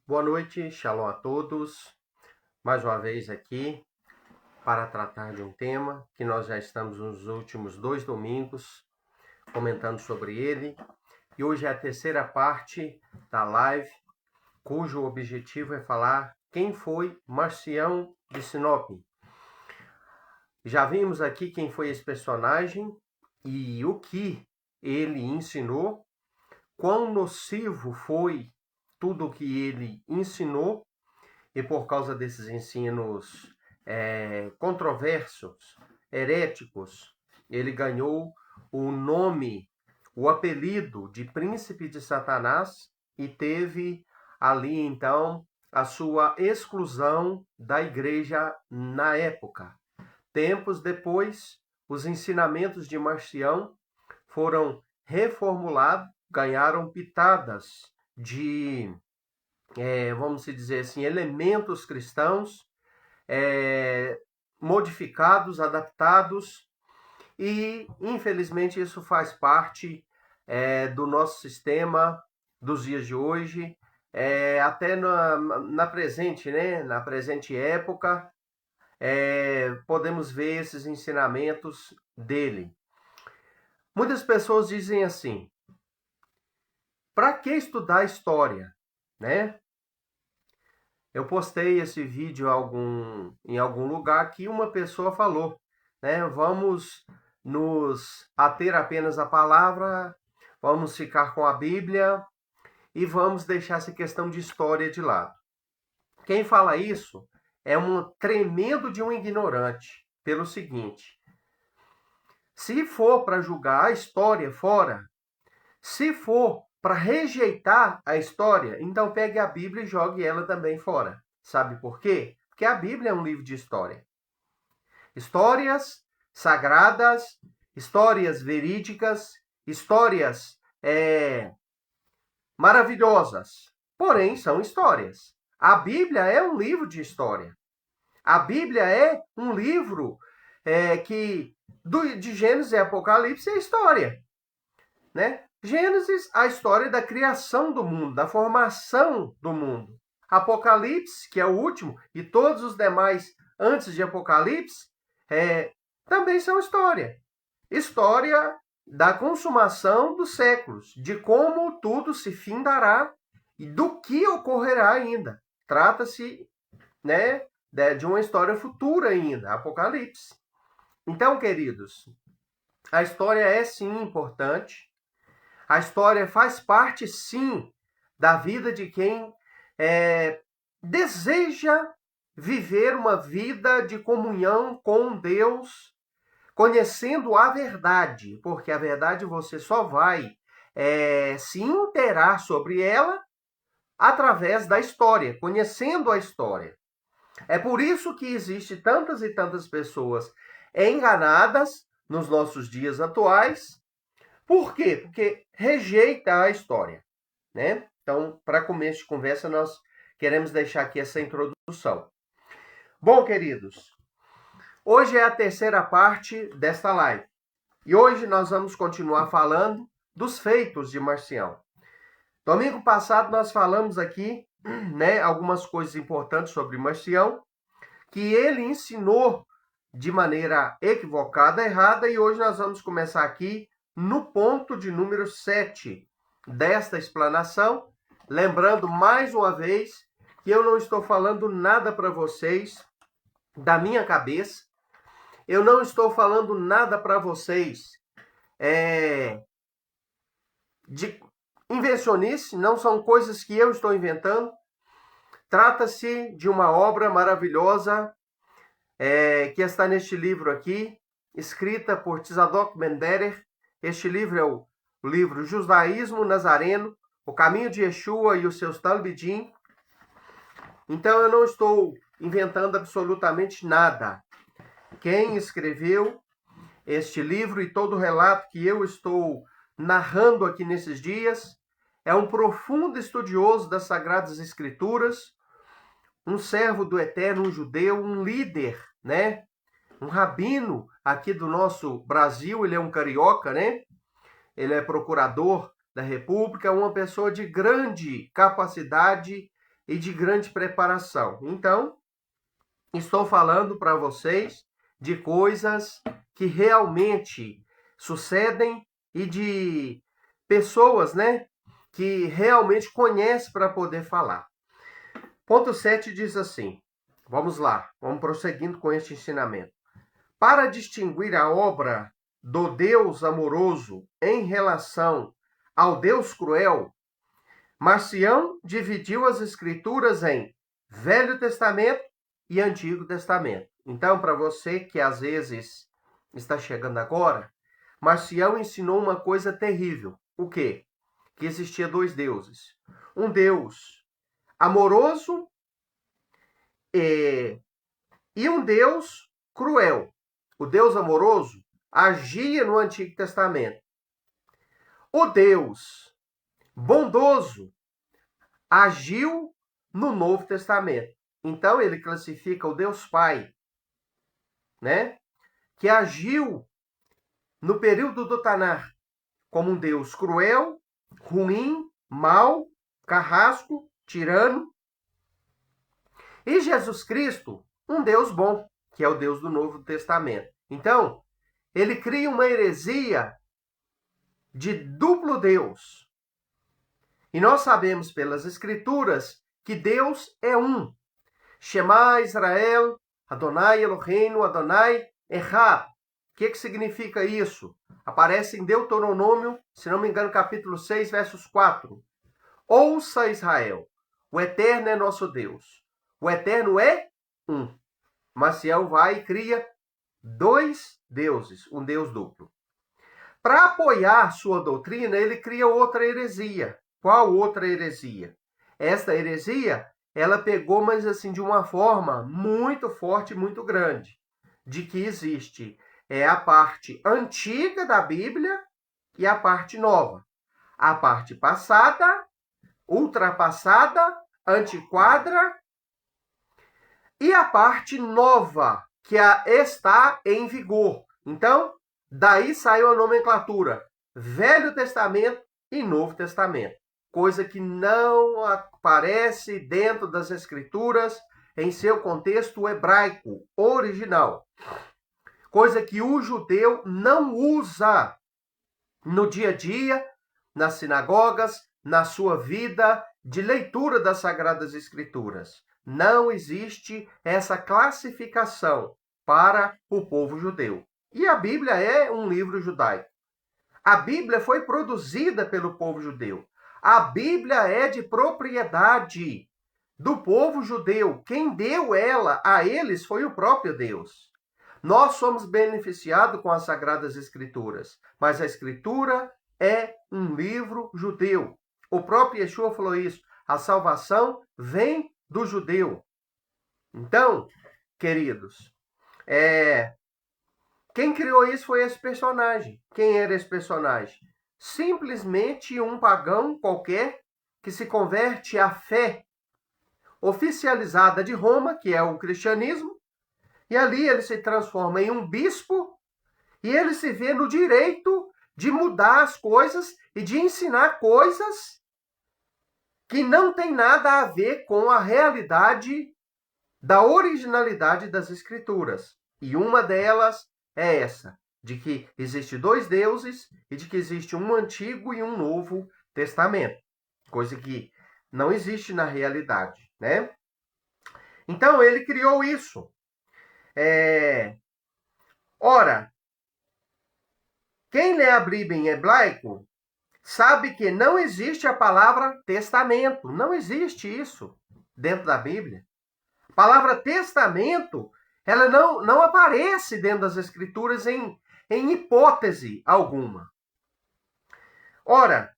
Boa noite, shalom a todos. Mais uma vez aqui para tratar de um tema que nós já estamos nos últimos 2 domingos comentando sobre ele. E hoje é a terceira parte da live, cujo objetivo é falar quem foi Marcião de Sinop. Já vimos aqui quem foi esse personagem e o que ele ensinou, quão nocivo foi tudo o que ele ensinou. E por causa desses ensinos controversos, heréticos, ele ganhou o nome, o apelido de Príncipe de Satanás e teve ali então a sua exclusão da igreja na época. Tempos depois, os ensinamentos de Marcião foram reformulados, ganharam pitadas de vamos dizer assim, elementos cristãos modificados, adaptados, e infelizmente isso faz parte do nosso sistema dos dias de hoje, até na presente, né? Na presente época, podemos ver esses ensinamentos dele. Muitas pessoas dizem assim: para que estudar história, né? Eu postei esse vídeo em algum lugar que uma pessoa falou, né? Vamos nos ater apenas à palavra, vamos ficar com a Bíblia e vamos deixar essa questão de história de lado. Quem fala isso é um tremendo de um ignorante, pelo seguinte: se for para julgar a história fora, se for para rejeitar a história, então pegue a Bíblia e jogue ela também fora. Sabe por quê? Porque a Bíblia é um livro de história. Histórias sagradas, histórias verídicas, histórias maravilhosas. Porém, são histórias. A Bíblia é um livro de história. A Bíblia é um livro que de Gênesis e Apocalipse é história, né? Gênesis, a história da criação do mundo, da formação do mundo. Apocalipse, que é o último, e todos os demais antes de Apocalipse, também são história. História da consumação dos séculos, de como tudo se findará e do que ocorrerá ainda. Trata-se, né, de uma história futura ainda, Apocalipse. Então, queridos, a história é sim importante. A história faz parte, sim, da vida de quem deseja viver uma vida de comunhão com Deus, conhecendo a verdade, porque a verdade você só vai se inteirar sobre ela através da história, conhecendo a história. É por isso que existe tantas e tantas pessoas enganadas nos nossos dias atuais. Por quê? Porque rejeita a história, né? Então, para começo de conversa, nós queremos deixar aqui essa introdução. Bom, queridos, hoje é a terceira parte desta live. E hoje nós vamos continuar falando dos feitos de Marcião. Domingo passado nós falamos aqui, né, algumas coisas importantes sobre Marcião, que ele ensinou de maneira equivocada, errada, e hoje nós vamos começar aqui no ponto de número 7 desta explanação, lembrando mais uma vez que eu não estou falando nada para vocês da minha cabeça, eu não estou falando nada para vocês de invencionice, não são coisas que eu estou inventando. Trata-se de uma obra maravilhosa que está neste livro aqui, escrita por Tzadok Ben-Derer. Este livro é o livro Judaísmo Nazareno, o caminho de Yeshua e os seus Talmidim. Então eu não estou inventando absolutamente nada. Quem escreveu este livro e todo o relato que eu estou narrando aqui nesses dias é um profundo estudioso das Sagradas Escrituras, um servo do Eterno, um judeu, um líder, né? Um rabino aqui do nosso Brasil, ele é um carioca, né? Ele é procurador da República, uma pessoa de grande capacidade e de grande preparação. Então, estou falando para vocês de coisas que realmente sucedem e de pessoas, né, que realmente conhecem para poder falar. Ponto 7 diz assim, vamos lá, vamos prosseguindo com este ensinamento. Para distinguir a obra do Deus amoroso em relação ao Deus cruel, Marcião dividiu as Escrituras em Velho Testamento e Antigo Testamento. Então, para você que às vezes está chegando agora, Marcião ensinou uma coisa terrível. O quê? Que existia dois deuses. Um Deus amoroso e um Deus cruel. O Deus amoroso agia no Antigo Testamento. O Deus bondoso agiu no Novo Testamento. Então ele classifica o Deus Pai, né, que agiu no período do Tanar como um Deus cruel, ruim, mau, carrasco, tirano. E Jesus Cristo, um Deus bom, que é o Deus do Novo Testamento. Então, ele cria uma heresia de duplo Deus. E nós sabemos pelas Escrituras que Deus é um. Shema Israel, Adonai Eloheinu, Adonai Echad. O que significa isso? Aparece em Deuteronômio, se não me engano, capítulo 6, versos 4. Ouça Israel, o Eterno é nosso Deus. O Eterno é um. Marcião vai e cria dois deuses, um Deus duplo. Para apoiar sua doutrina, ele cria outra heresia. Qual outra heresia? Esta heresia, ela pegou, mas assim, de uma forma muito forte, muito grande, de que existe a parte antiga da Bíblia e a parte nova. A parte passada, ultrapassada, antiquada, e a parte nova, que está em vigor. Então, daí saiu a nomenclatura Velho Testamento e Novo Testamento. Coisa que não aparece dentro das Escrituras em seu contexto hebraico original. Coisa que o judeu não usa no dia a dia, nas sinagogas, na sua vida de leitura das Sagradas Escrituras. Não existe essa classificação para o povo judeu. E a Bíblia é um livro judaico. A Bíblia foi produzida pelo povo judeu. A Bíblia é de propriedade do povo judeu. Quem deu ela a eles foi o próprio Deus. Nós somos beneficiados com as Sagradas Escrituras, mas a Escritura é um livro judeu. O próprio Yeshua falou isso. A salvação vem do judeu. Então, queridos, quem criou isso foi esse personagem. Quem era esse personagem? Simplesmente um pagão qualquer que se converte à fé oficializada de Roma, que é o cristianismo, e ali ele se transforma em um bispo e ele se vê no direito de mudar as coisas e de ensinar coisas que não tem nada a ver com a realidade da originalidade das Escrituras. E uma delas é essa, de que existe dois deuses e de que existe um Antigo e um Novo Testamento. Coisa que não existe na realidade, né? Então, ele criou isso. Ora, quem lê a Bíblia em hebraico sabe que não existe a palavra testamento. Não existe isso dentro da Bíblia. A palavra testamento, ela não aparece dentro das Escrituras em hipótese alguma. Ora,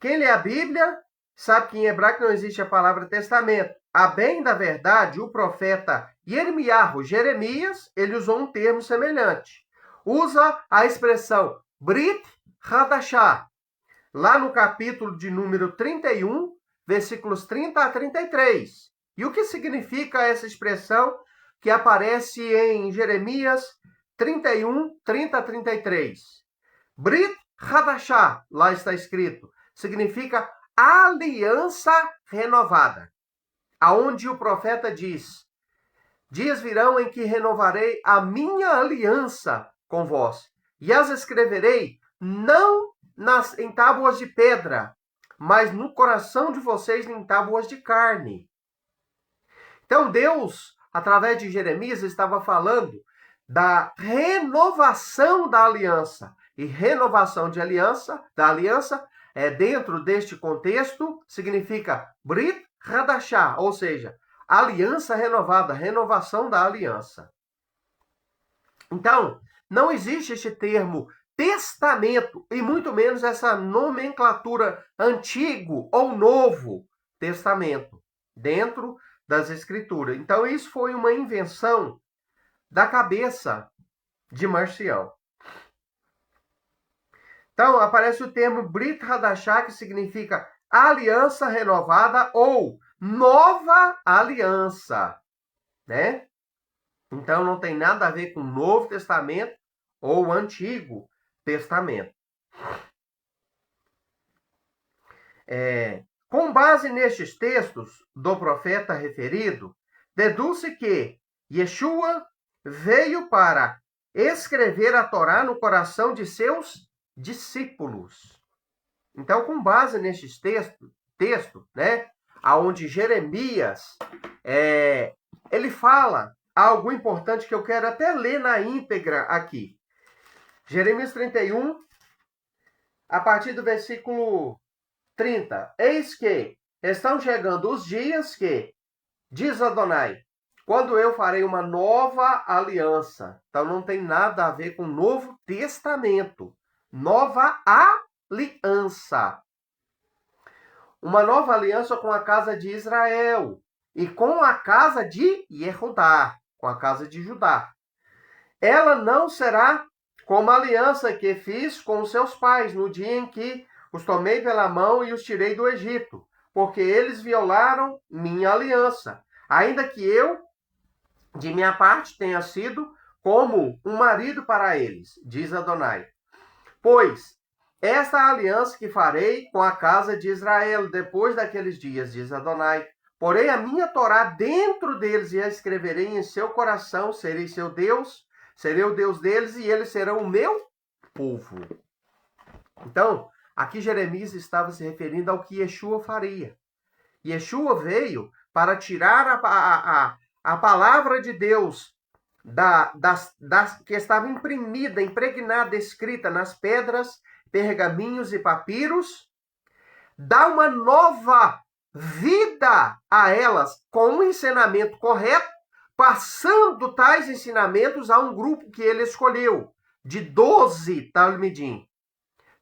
quem lê a Bíblia sabe que em hebraico não existe a palavra testamento. A bem da verdade, o profeta Jeremias, ele usou um termo semelhante. Usa a expressão Brit Hadashah, lá no capítulo de número 31, versículos 30 a 33. E o que significa essa expressão que aparece em Jeremias 31, 30 a 33? Brit Hadashah, lá está escrito, significa aliança renovada. aonde o profeta diz: dias virão em que renovarei a minha aliança com vós, e as escreverei não em tábuas de pedra, mas no coração de vocês em tábuas de carne. Então Deus, através de Jeremias, estava falando da renovação da aliança. E renovação de aliança, da aliança, dentro deste contexto, significa Brit Hadashah, ou seja, aliança renovada, renovação da aliança. Então, não existe este termo testamento, e muito menos essa nomenclatura antigo ou novo testamento dentro das escrituras. Então, isso foi uma invenção da cabeça de Marcião. Então, aparece o termo Brit Hadashah, que significa aliança renovada ou nova aliança, né? Então, não tem nada a ver com o Novo Testamento ou o Antigo Testamento. Com base nestes textos do profeta referido, deduz-se que Yeshua veio para escrever a Torá no coração de seus discípulos. Então, com base nestes textos, né, aonde Jeremias ele fala algo importante que eu quero até ler na íntegra aqui. Jeremias 31, a partir do versículo 30. Eis que estão chegando os dias que, diz Adonai, quando eu farei uma nova aliança. Então não tem nada a ver com o Novo Testamento. Nova aliança. Uma nova aliança com a casa de Israel e com a casa de Yehudá, com a casa de Judá. Ela não será como a aliança que fiz com os seus pais no dia em que os tomei pela mão e os tirei do Egito, porque eles violaram minha aliança, ainda que eu, de minha parte, tenha sido como um marido para eles, diz Adonai. Pois esta aliança que farei com a casa de Israel depois daqueles dias, diz Adonai. Porei a minha Torá dentro deles e a escreverei em seu coração, serei seu Deus, serei o Deus deles e eles serão o meu povo. Então, aqui Jeremias estava se referindo ao que Yeshua faria. Yeshua veio para tirar a palavra de Deus que estava imprimida, impregnada, escrita nas pedras, pergaminhos e papiros, dá uma nova vida a elas com um ensinamento correto, passando tais ensinamentos a um grupo que ele escolheu, de 12 talmidim.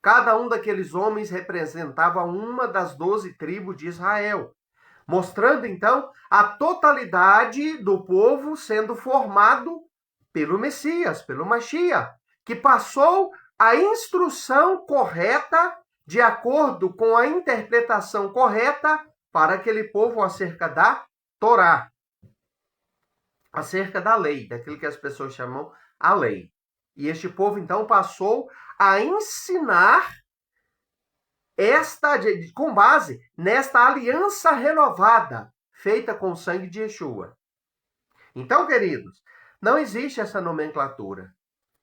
Cada um daqueles homens representava uma das 12 tribos de Israel, mostrando então a totalidade do povo sendo formado pelo Messias, pelo Mashiach, que passou a instrução correta de acordo com a interpretação correta para aquele povo acerca da Torá, acerca da lei, daquilo que as pessoas chamam a lei. E este povo então passou a ensinar com base nesta aliança renovada, feita com o sangue de Yeshua. Então, queridos, não existe essa nomenclatura.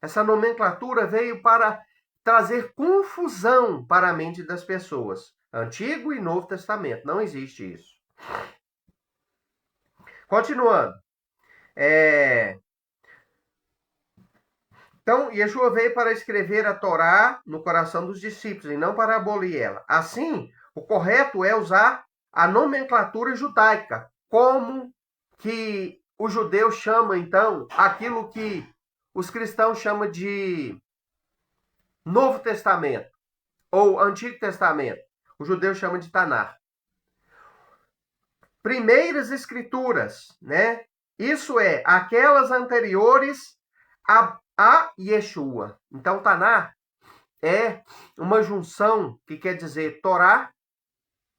Essa nomenclatura veio para trazer confusão para a mente das pessoas. Antigo e Novo Testamento. Não existe isso. Continuando. Então, Yeshua veio para escrever a Torá no coração dos discípulos e não para abolir ela. Assim, o correto é usar a nomenclatura judaica, como que o judeu chama, então, aquilo que os cristãos chamam de Novo Testamento ou Antigo Testamento. O judeu chama de Tanar. Primeiras escrituras, né? Isso é, aquelas anteriores a Yeshua. Então, Tanar é uma junção que quer dizer Torá,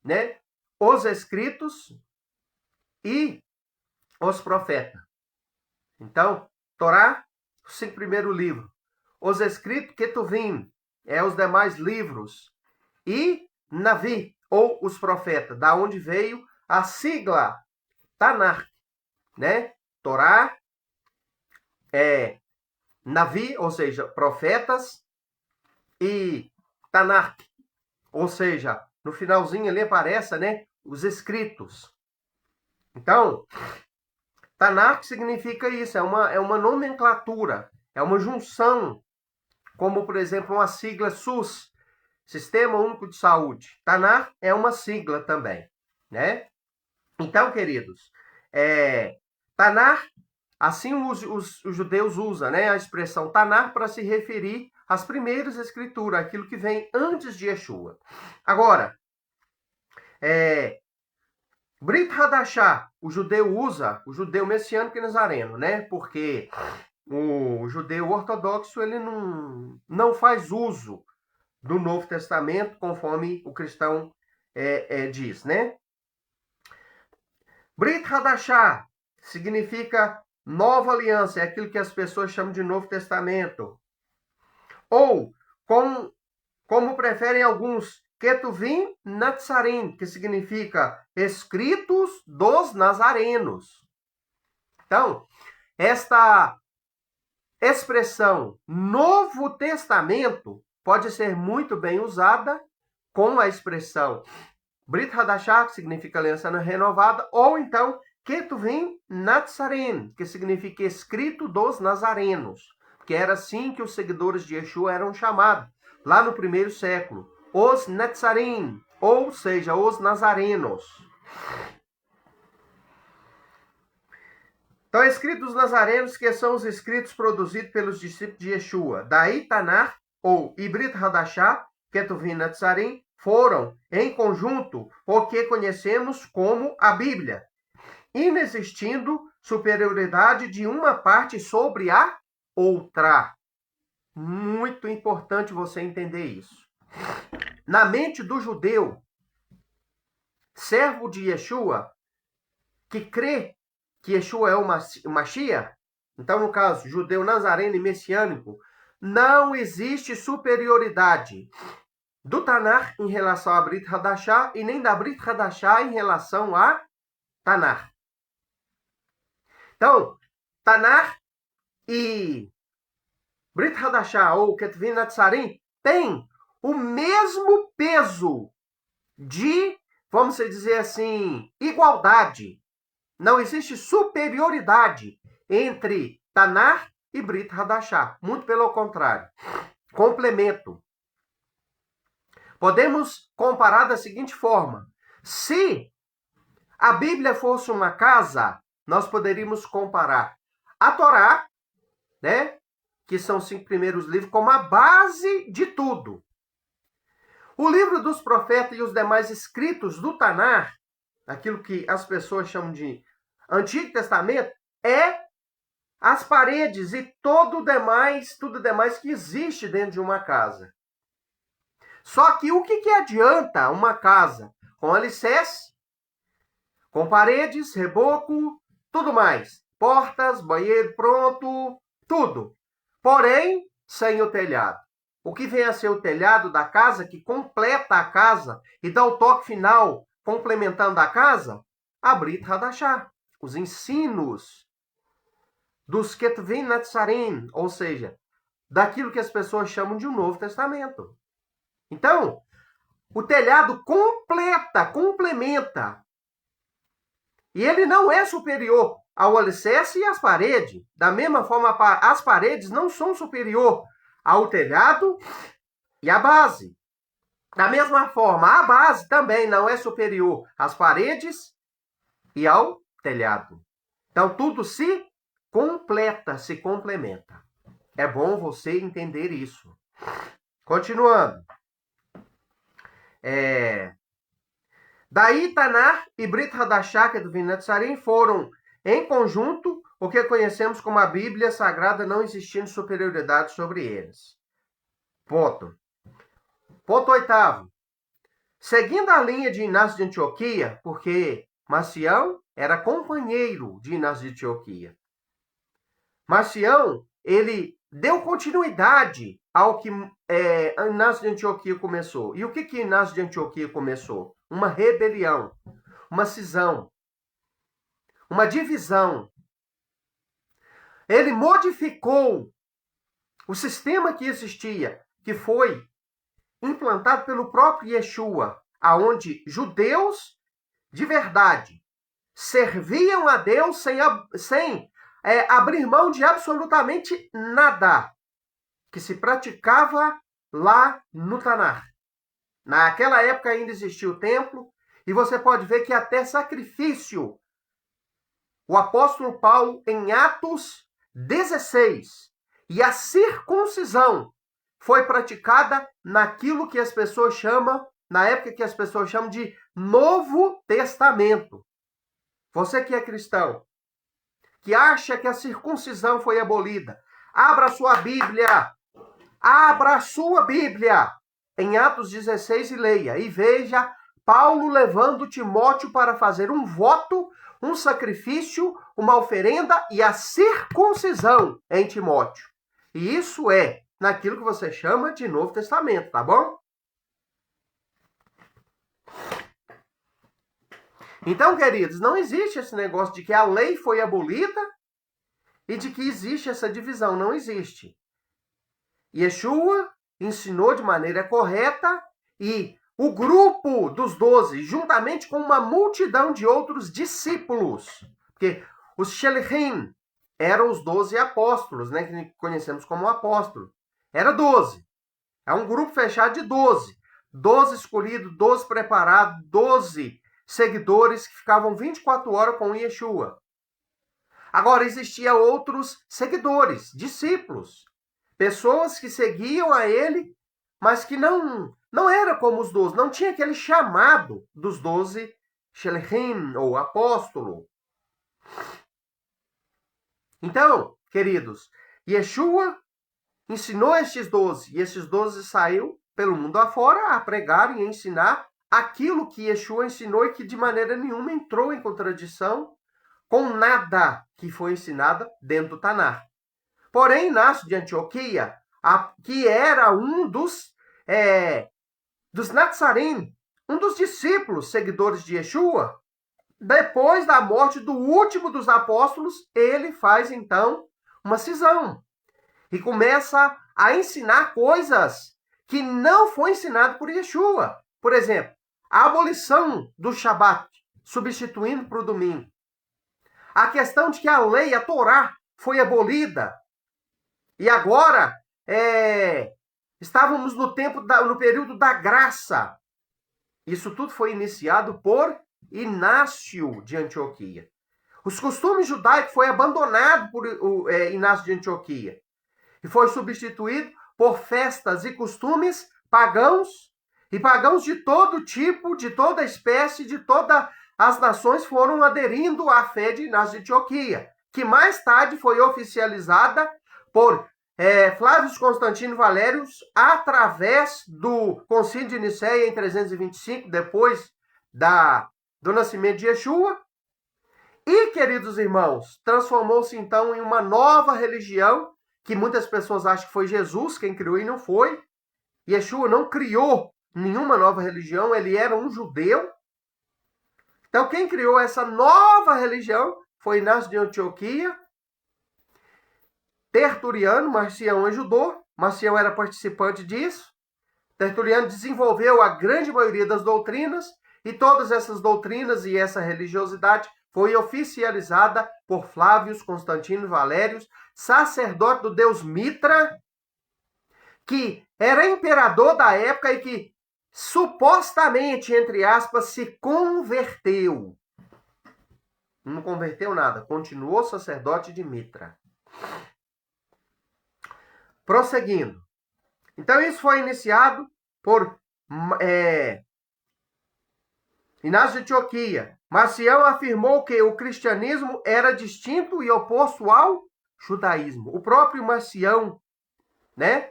né? Os escritos e os profetas. Então, Torá, os 5 primeiros livros. Os escritos, Ketuvim, os demais livros. E Navi, ou os profetas, da onde veio a sigla Tanakh, né? Torá, Navi, ou seja, profetas, e Tanakh, ou seja, no finalzinho ali aparece, né, os escritos. Então, Tanakh significa isso, é uma nomenclatura, é uma junção, como, por exemplo, uma sigla SUS, Sistema Único de Saúde. Tanakh é uma sigla também, né? Então, queridos, Tanakh, assim os judeus usam, né, a expressão Tanakh para se referir às primeiras escrituras, aquilo que vem antes de Yeshua. Agora, Brit Hadashah, o judeu usa, o judeu messiânico e nazareno, né? Porque o judeu ortodoxo, ele não faz uso do Novo Testamento, conforme o cristão diz, né? Brit Hadashah significa nova aliança, é aquilo que as pessoas chamam de Novo Testamento. Ou, como preferem alguns, Ketuvim Natzarim, que significa escritos dos nazarenos. Então, esta expressão Novo Testamento pode ser muito bem usada com a expressão Brit Hadashah, que significa aliança renovada, ou então Ketuvim Natzarim, que significa escrito dos nazarenos, que era assim que os seguidores de Yeshua eram chamados, lá no primeiro século, os Netzarim, ou seja, os nazarenos. Então, escritos nazarenos, que são os escritos produzidos pelos discípulos de Yeshua. Daí, Tanakh, ou Brit Hadashah, Ketuvim Natzarim, foram, em conjunto, o que conhecemos como a Bíblia, inexistindo superioridade de uma parte sobre a outra. Muito importante você entender isso. Na mente do judeu, servo de Yeshua, que crê que Yeshua é o Mashiach, então, no caso, judeu nazareno e messiânico, não existe superioridade do Tanakh em relação a Brit Hadashah e nem da Brit Hadashah em relação a Tanakh. Então, Tanakh e Brit Hadashah ou Ketuvim Natzarim têm o mesmo peso de, vamos dizer assim, igualdade. Não existe superioridade entre Tanakh e Brit Hadashah. Muito pelo contrário. Complemento. Podemos comparar da seguinte forma. Se a Bíblia fosse uma casa, nós poderíamos comparar a Torá, né, que são os 5 primeiros livros, como a base de tudo. O livro dos profetas e os demais escritos do Tanakh, aquilo que as pessoas chamam de Antigo Testamento, é as paredes e tudo demais que existe dentro de uma casa. Só que o que adianta uma casa com alicerce, com paredes, reboco, tudo mais, portas, banheiro pronto, tudo. Porém, sem o telhado. O que vem a ser o telhado da casa, que completa a casa e dá o toque final, complementando a casa? A Brit Hadashah. Os ensinos dos Ketuvim Natzarim, ou seja, daquilo que as pessoas chamam de um Novo Testamento. Então, o telhado complementa. E ele não é superior ao alicerce e às paredes. Da mesma forma, as paredes não são superior ao telhado e à base. Da mesma forma, a base também não é superior às paredes e ao telhado. Então, tudo se completa, se complementa. É bom você entender isso. Continuando. Daí, Tanakh e Brit Hadashah, que é do Vinatzarim, foram, em conjunto, o que conhecemos como a Bíblia Sagrada, não existindo superioridade sobre eles. Ponto 8º. Seguindo a linha de Inácio de Antioquia, porque Marcião era companheiro de Inácio de Antioquia. Marcião, ele deu continuidade ao que Inácio de Antioquia começou. E o que Inácio de Antioquia começou? Uma rebelião, uma cisão. uma divisão. Ele modificou o sistema que existia, que foi implantado pelo próprio Yeshua, aonde judeus de verdade serviam a Deus sem abrir mão de absolutamente nada que se praticava lá no Tanar. Naquela época ainda existia o templo, e você pode ver que até sacrifício, o apóstolo Paulo, em Atos 16, e a circuncisão foi praticada naquilo que as pessoas chamam, na época que as pessoas chamam de Novo Testamento. Você que é cristão, que acha que a circuncisão foi abolida, abra sua Bíblia em Atos 16 e leia, e veja Paulo levando Timóteo para fazer um voto, um sacrifício, uma oferenda e a circuncisão em Timóteo. E isso é naquilo que você chama de Novo Testamento, tá bom? Então, queridos, não existe esse negócio de que a lei foi abolida e de que existe essa divisão. Não existe. Yeshua ensinou de maneira correta e o grupo dos 12, juntamente com uma multidão de outros discípulos, porque os Shelichim eram os 12 apóstolos, né, que conhecemos como apóstolos. Era 12. É um grupo fechado de 12. 12 escolhidos, 12 preparados, 12 seguidores que ficavam 24 horas com Yeshua. Agora, existiam outros seguidores, discípulos, pessoas que seguiam a ele, mas que não era como os 12, não tinha aquele chamado dos 12 Shelichim, ou apóstolo. Então, queridos, Yeshua ensinou estes 12, e esses 12 saiu pelo mundo afora a pregar e ensinar aquilo que Yeshua ensinou e que de maneira nenhuma entrou em contradição com nada que foi ensinado dentro do Tanar. Porém, Inácio de Antioquia, que era um dos Nazarim, um dos discípulos seguidores de Yeshua, depois da morte do último dos apóstolos, ele faz então uma cisão e começa a ensinar coisas que não foi ensinado por Yeshua. Por exemplo, a abolição do Shabat, substituindo para o domingo. A questão de que a lei, a Torá, foi abolida. E agora estávamos no período da graça. Isso tudo foi iniciado por Inácio de Antioquia. Os costumes judaicos foi abandonado por Inácio de Antioquia e foi substituído por festas e costumes pagãos, e pagãos de todo tipo, de toda espécie, de todas as nações foram aderindo à fé de Inácio de Antioquia, que mais tarde foi oficializada por Flávio Constantino Valérios através do Concílio de Nicéia em 325, depois do nascimento de Yeshua. E, queridos irmãos, transformou-se então em uma nova religião, que muitas pessoas acham que foi Jesus quem criou e não foi. Yeshua não criou nenhuma nova religião, ele era um judeu. Então, quem criou essa nova religião foi Inácio de Antioquia. Tertuliano, Marcião ajudou, Marcião era participante disso. Tertuliano desenvolveu a grande maioria das doutrinas, e todas essas doutrinas e essa religiosidade foi oficializada por Flávio Constantino Valérios, sacerdote do deus Mitra, que era imperador da época e que supostamente, entre aspas, se converteu. Não converteu nada, continuou sacerdote de Mitra. Prosseguindo. Então, isso foi iniciado por Inácio de Antioquia. Marcião afirmou que o cristianismo era distinto e oposto ao judaísmo. O próprio Marcião, né?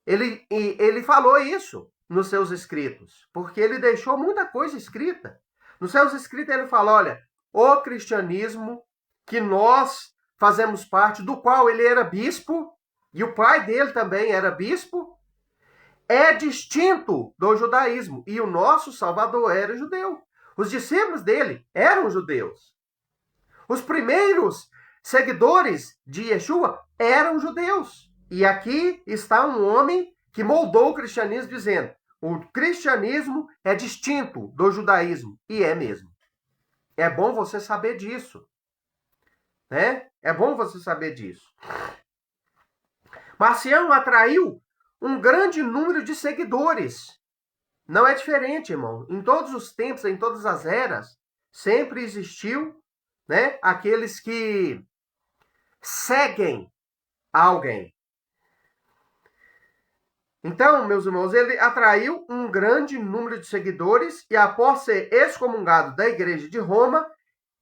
Ele falou isso nos seus escritos, porque ele deixou muita coisa escrita. Nos seus escritos ele fala, olha, o cristianismo que nós fazemos parte, do qual ele era bispo, e o pai dele também era bispo, é distinto do judaísmo. E o nosso Salvador era judeu. Os discípulos dele eram judeus. Os primeiros seguidores de Yeshua eram judeus. E aqui está um homem que moldou o cristianismo dizendo: o cristianismo é distinto do judaísmo. E é mesmo. É bom você saber disso. Né? É bom você saber disso. Marcião atraiu um grande número de seguidores. Não é diferente, irmão. Em todos os tempos, em todas as eras, sempre existiu, né, aqueles que seguem alguém. Então, meus irmãos, ele atraiu um grande número de seguidores e, após ser excomungado da igreja de Roma,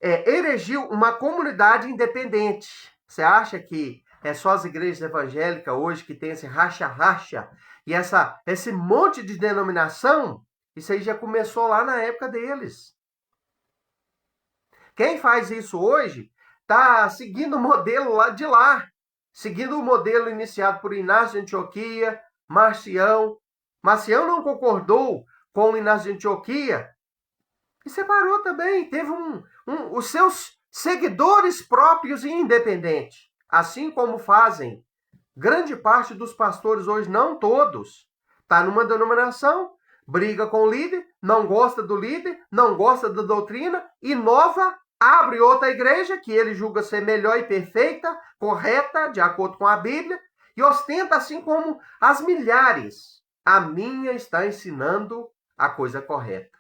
erigiu uma comunidade independente. Você acha que é só as igrejas evangélicas hoje que tem esse racha-racha e esse monte de denominação? Isso aí já começou lá na época deles. Quem faz isso hoje está seguindo o modelo lá de lá, seguindo o modelo iniciado por Inácio de Antioquia, Marcião. Marcião não concordou com Inácio de Antioquia e separou também. Teve os seus seguidores próprios e independentes. Assim como fazem grande parte dos pastores hoje, não todos. Está numa denominação, briga com o líder, não gosta do líder, não gosta da doutrina, inova, abre outra igreja que ele julga ser melhor e perfeita, correta, de acordo com a Bíblia, e ostenta assim como as milhares. A minha está ensinando a coisa correta.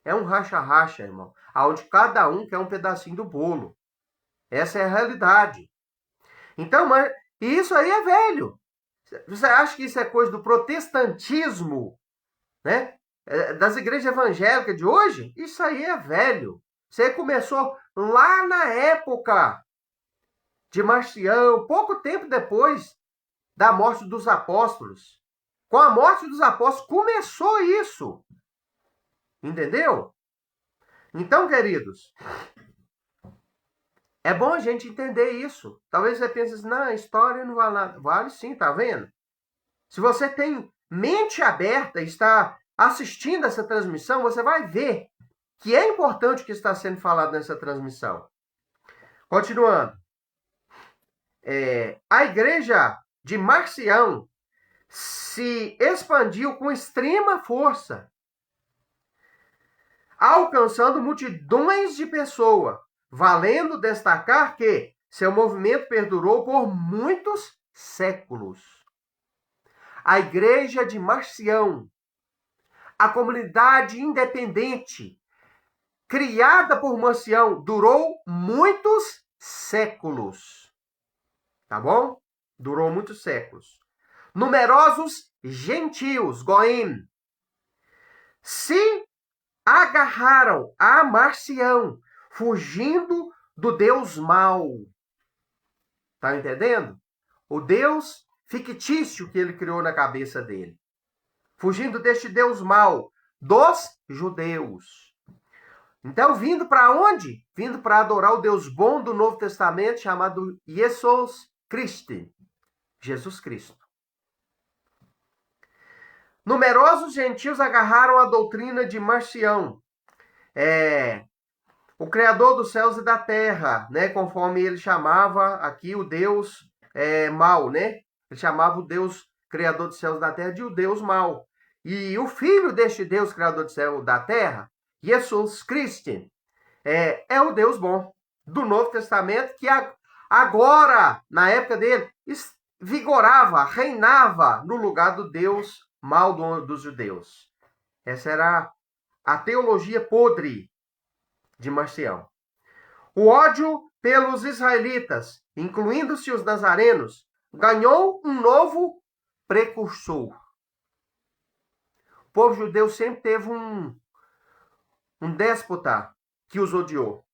É um racha-racha, irmão, onde cada um quer um pedacinho do bolo. Essa é a realidade. Então, mas isso aí é velho. Você acha que isso é coisa do protestantismo, né? Das igrejas evangélicas de hoje? Isso aí é velho. Isso aí começou lá na época de Marcião, pouco tempo depois da morte dos apóstolos. Com a morte dos apóstolos começou isso. Entendeu? Então, queridos, é bom a gente entender isso. Talvez você pense assim, não, a história não vale nada. Vale sim, tá vendo? Se você tem mente aberta e está assistindo essa transmissão, você vai ver que é importante o que está sendo falado nessa transmissão. Continuando. A igreja de Marcião se expandiu com extrema força, alcançando multidões de pessoas, valendo destacar que seu movimento perdurou por muitos séculos. A igreja de Marcião, a comunidade independente, criada por Marcião, durou muitos séculos. Tá bom? Durou muitos séculos. Numerosos gentios, goim, se agarraram a Marcião, fugindo do Deus mau. Tá entendendo? O Deus fictício que ele criou na cabeça dele. Fugindo deste Deus mau, dos judeus. Então, vindo para onde? Vindo para adorar o Deus bom do Novo Testamento, chamado Jesus Cristo. Jesus Cristo. Numerosos gentios agarraram a doutrina de Marcião, o Criador dos céus e da terra, né? Conforme ele chamava aqui o Deus mau, né? Ele chamava o Deus Criador dos céus e da terra de o Deus mau. E o filho deste Deus Criador do céu e da terra, Jesus Cristo, é o Deus bom do Novo Testamento, que agora, na época dele, vigorava, reinava no lugar do Deus mal dos judeus. Essa era a teologia podre de Marcião. O ódio pelos israelitas, incluindo-se os nazarenos, ganhou um novo precursor. O povo judeu sempre teve um déspota que os odiou.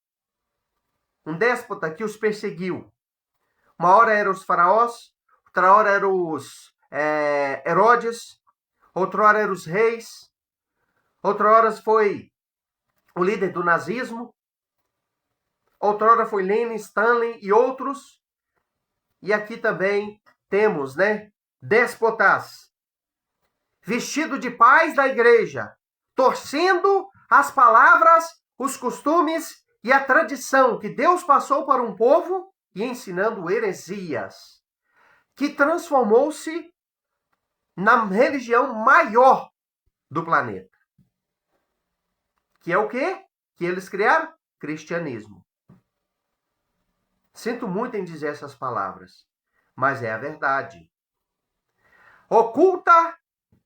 Um déspota que os perseguiu. Uma hora eram os faraós, outra hora eram os Herodes, outra hora eram os reis, outra hora foi o líder do nazismo, outra hora foi Lenin, Stalin e outros. E aqui também temos, né, déspotas, vestido de paz da igreja, torcendo as palavras, os costumes e a tradição que Deus passou para um povo e ensinando heresias, que transformou-se na religião maior do planeta. Que é o quê? Que eles criaram? Cristianismo. Sinto muito em dizer essas palavras, mas é a verdade. Oculta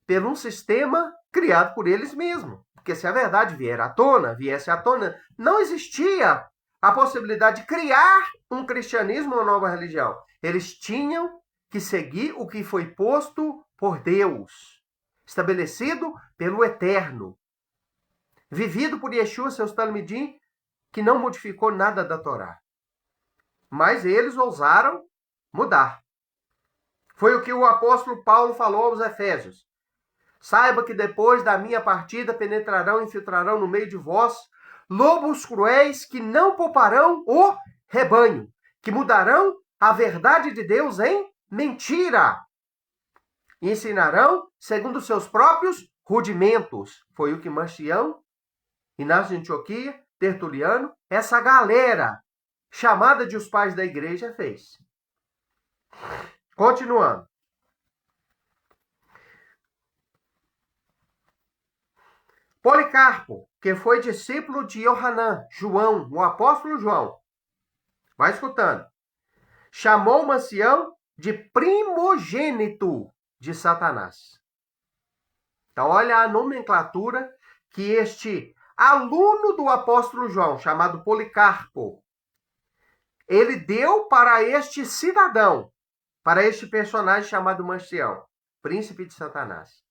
por um sistema criado por eles mesmos. Porque se a verdade viesse à tona, não existia a possibilidade de criar um cristianismo, uma nova religião. Eles tinham que seguir o que foi posto por Deus, estabelecido pelo Eterno, vivido por Yeshua, seus talmidim, que não modificou nada da Torá. Mas eles ousaram mudar. Foi o que o apóstolo Paulo falou aos Efésios. Saiba que depois da minha partida penetrarão e infiltrarão no meio de vós lobos cruéis que não pouparão o rebanho, que mudarão a verdade de Deus em mentira. E ensinarão segundo seus próprios rudimentos. Foi o que Marcião, Inácio de Antioquia, Tertuliano, essa galera chamada de os pais da igreja fez. Continuando. Policarpo, que foi discípulo de Yohanan, João, o apóstolo João. Vai escutando. Chamou Marcião de primogênito de Satanás. Então, olha a nomenclatura que este aluno do apóstolo João, chamado Policarpo, ele deu para este cidadão, para este personagem chamado Marcião, príncipe de Satanás.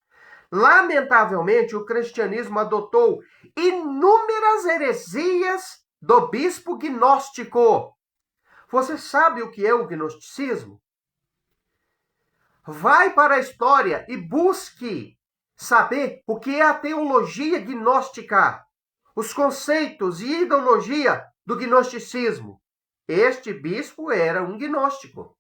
Lamentavelmente, o cristianismo adotou inúmeras heresias do bispo gnóstico. Você sabe o que é o gnosticismo? Vai para a história e busque saber o que é a teologia gnóstica, os conceitos e ideologia do gnosticismo. Este bispo era um gnóstico.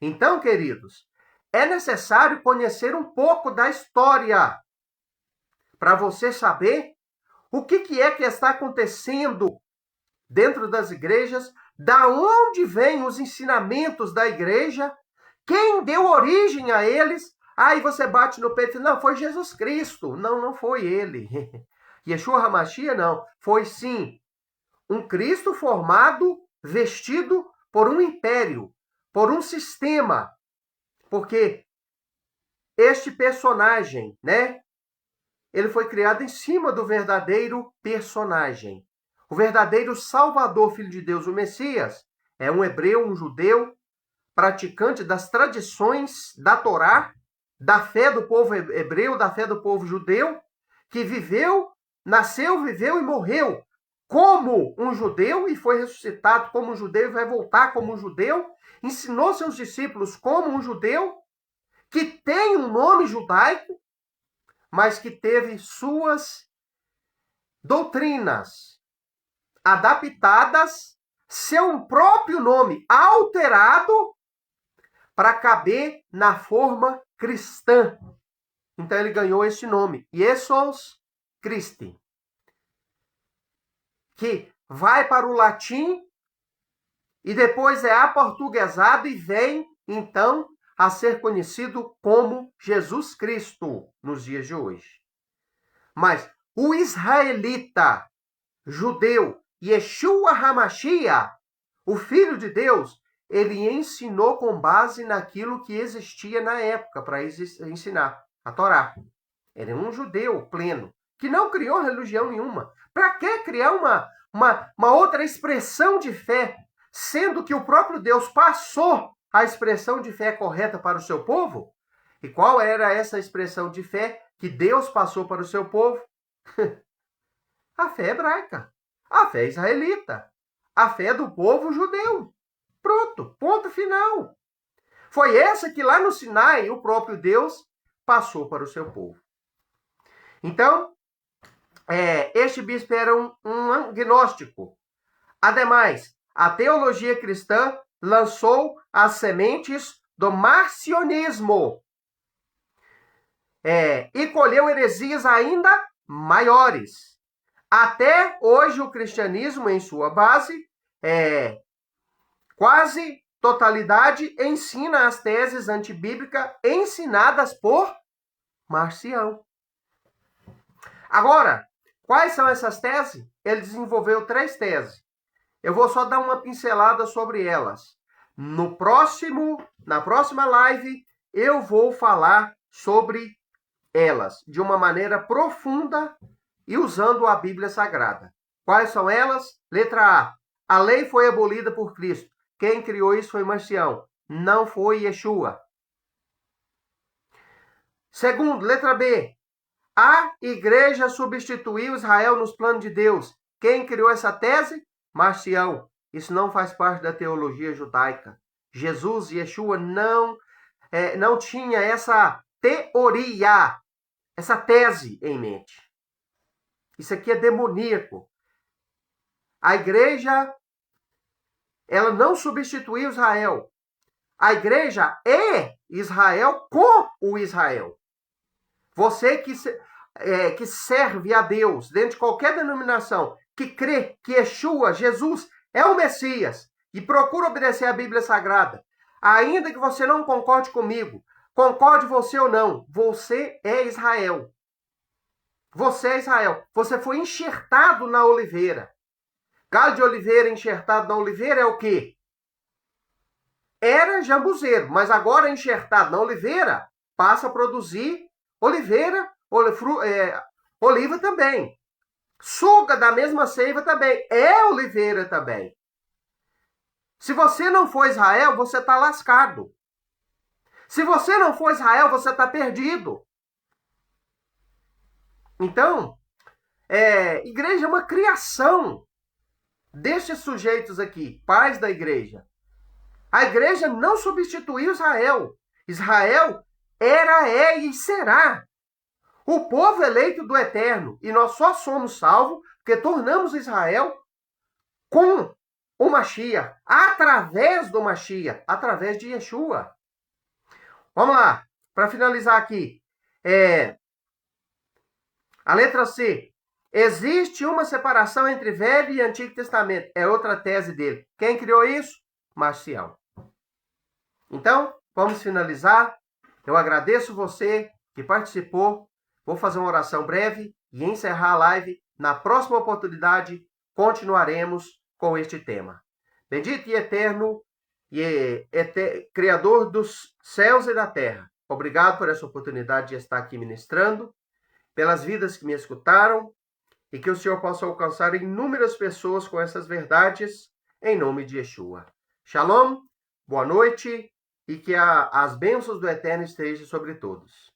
Então, queridos, é necessário conhecer um pouco da história para você saber o que é que está acontecendo dentro das igrejas, da onde vêm os ensinamentos da igreja, quem deu origem a eles. Aí você bate no peito e não, foi Jesus Cristo. Não, não foi ele. Yeshua HaMashiach não. Foi sim um Cristo formado, vestido por um império, por um sistema. Porque este personagem, né? Ele foi criado em cima do verdadeiro personagem. O verdadeiro Salvador, Filho de Deus, o Messias, é um hebreu, um judeu, praticante das tradições da Torá, da fé do povo hebreu, da fé do povo judeu, que viveu, nasceu, viveu e morreu como um judeu e foi ressuscitado como um judeu e vai voltar como um judeu, ensinou seus discípulos como um judeu, que tem um nome judaico, mas que teve suas doutrinas adaptadas, seu próprio nome alterado para caber na forma cristã. Então ele ganhou esse nome, Jesus Christi, que vai para o latim e depois é aportuguesado e vem, então, a ser conhecido como Jesus Cristo nos dias de hoje. Mas o israelita, judeu, Yeshua HaMashiach, o Filho de Deus, ele ensinou com base naquilo que existia na época para ensinar, a Torá. Ele é um judeu pleno, que não criou religião nenhuma. Para que criar uma outra expressão de fé, sendo que o próprio Deus passou a expressão de fé correta para o seu povo? E qual era essa expressão de fé que Deus passou para o seu povo? A fé hebraica, a fé israelita, a fé do povo judeu. Pronto, ponto final. Foi essa que lá no Sinai o próprio Deus passou para o seu povo. Então, este bispo era um agnóstico. Ademais, a teologia cristã lançou as sementes do marcionismo e colheu heresias ainda maiores. Até hoje o cristianismo, em sua base, quase totalidade, ensina as teses antibíblicas ensinadas por Marcião. Agora, quais são essas teses? Ele desenvolveu 3 teses. Eu vou só dar uma pincelada sobre elas. Na próxima live, eu vou falar sobre elas de uma maneira profunda e usando a Bíblia Sagrada. Quais são elas? Letra A. A lei foi abolida por Cristo. Quem criou isso foi Marcião, não foi Yeshua. Segundo, letra B. A igreja substituiu Israel nos planos de Deus. Quem criou essa tese? Marcião. Isso não faz parte da teologia judaica. Jesus e Yeshua não tinha essa teoria, essa tese em mente. Isso aqui é demoníaco. A igreja, ela não substituiu Israel. A igreja é Israel com o Israel. Você que serve a Deus dentro de qualquer denominação, que crê que Yeshua, Jesus, é o Messias e procura obedecer a Bíblia Sagrada, ainda que você não concorde comigo, concorde você ou não, você é Israel. Você é Israel. Você foi enxertado na oliveira. Galho de oliveira enxertado na oliveira é o quê? Era jambuzeiro, mas agora enxertado na oliveira passa a produzir oliveira, oliva também. Suga da mesma seiva também. É oliveira também. Se você não for Israel, você está lascado. Se você não for Israel, você está perdido. Então, igreja é uma criação destes sujeitos aqui, pais da igreja. A igreja não substituiu Israel. Israel era, é e será o povo eleito do Eterno. E nós só somos salvos porque tornamos Israel com o Mashiach, através do Mashiach, através de Yeshua. Vamos lá, para finalizar aqui. A letra C. Existe uma separação entre Velho e Antigo Testamento. É outra tese dele. Quem criou isso? Marcião. Então, vamos finalizar. Eu agradeço você que participou. Vou fazer uma oração breve e encerrar a live. Na próxima oportunidade, continuaremos com este tema. Bendito e eterno e Criador dos céus e da terra. Obrigado por essa oportunidade de estar aqui ministrando, pelas vidas que me escutaram, e que o Senhor possa alcançar inúmeras pessoas com essas verdades, em nome de Yeshua. Shalom, boa noite, e que as bênçãos do Eterno estejam sobre todos.